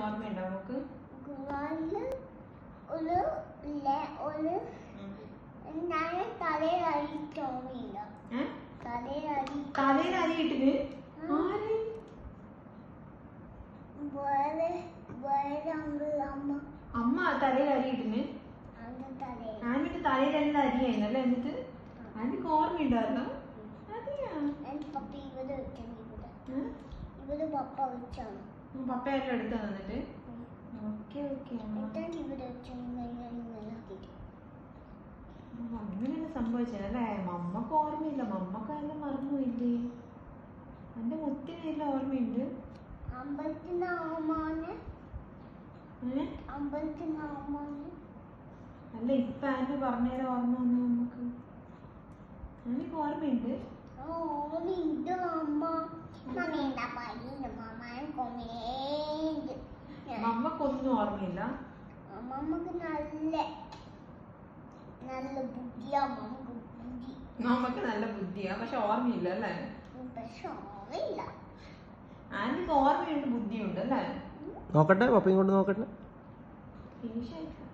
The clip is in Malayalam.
ഓർമ്മയുണ്ടോ നമുക്ക്? തലയിൽ അരിയിട്ടിന് അമ്മ തലയിൽ അരിയിട്ടിന് ആന്റിന്റെ തലയിൽ എല്ലാം അരിയായിരുന്നല്ലേ? എന്നിട്ട് ആന്റിക്ക് ഓർമ്മയുണ്ടായിരുന്നോ? അതെയാ പപ്പയെല്ലാം എടുത്താ തന്നിട്ട്? ഓക്കെ ഓക്കെ അങ്ങനെയാണ് സംഭവിച്ചതല്ലേ? മമ്മക്ക് ഓർമ്മയില്ല, മമ്മക്ക് എല്ലാം മറന്നുപോയില്ലേ? എന്റെ മുത്തിനെല്ലാം ഓർമ്മയുണ്ട്. അല്ല ഇപ്പൊ ആന്റി പറഞ്ഞേരം ഓർമ്മ വന്നു നമുക്ക്. ആന്റിക്ക് ഓർമ്മയുണ്ട്. മമ്മക്കൊന്നും ഓർമ്മയില്ല. മമ്മക്ക് മമ്മക്ക് നല്ല ബുദ്ധിയാ, പക്ഷെ ഓർമ്മയില്ല അല്ലേ? ആന്റിക്ക് ഓർമ്മയുണ്ട്, ബുദ്ധിയുണ്ട് അല്ലേ? നോക്കട്ടെ, പപ്പയും കൊണ്ട് നോക്കട്ടെ. തീർച്ചയായിട്ടും.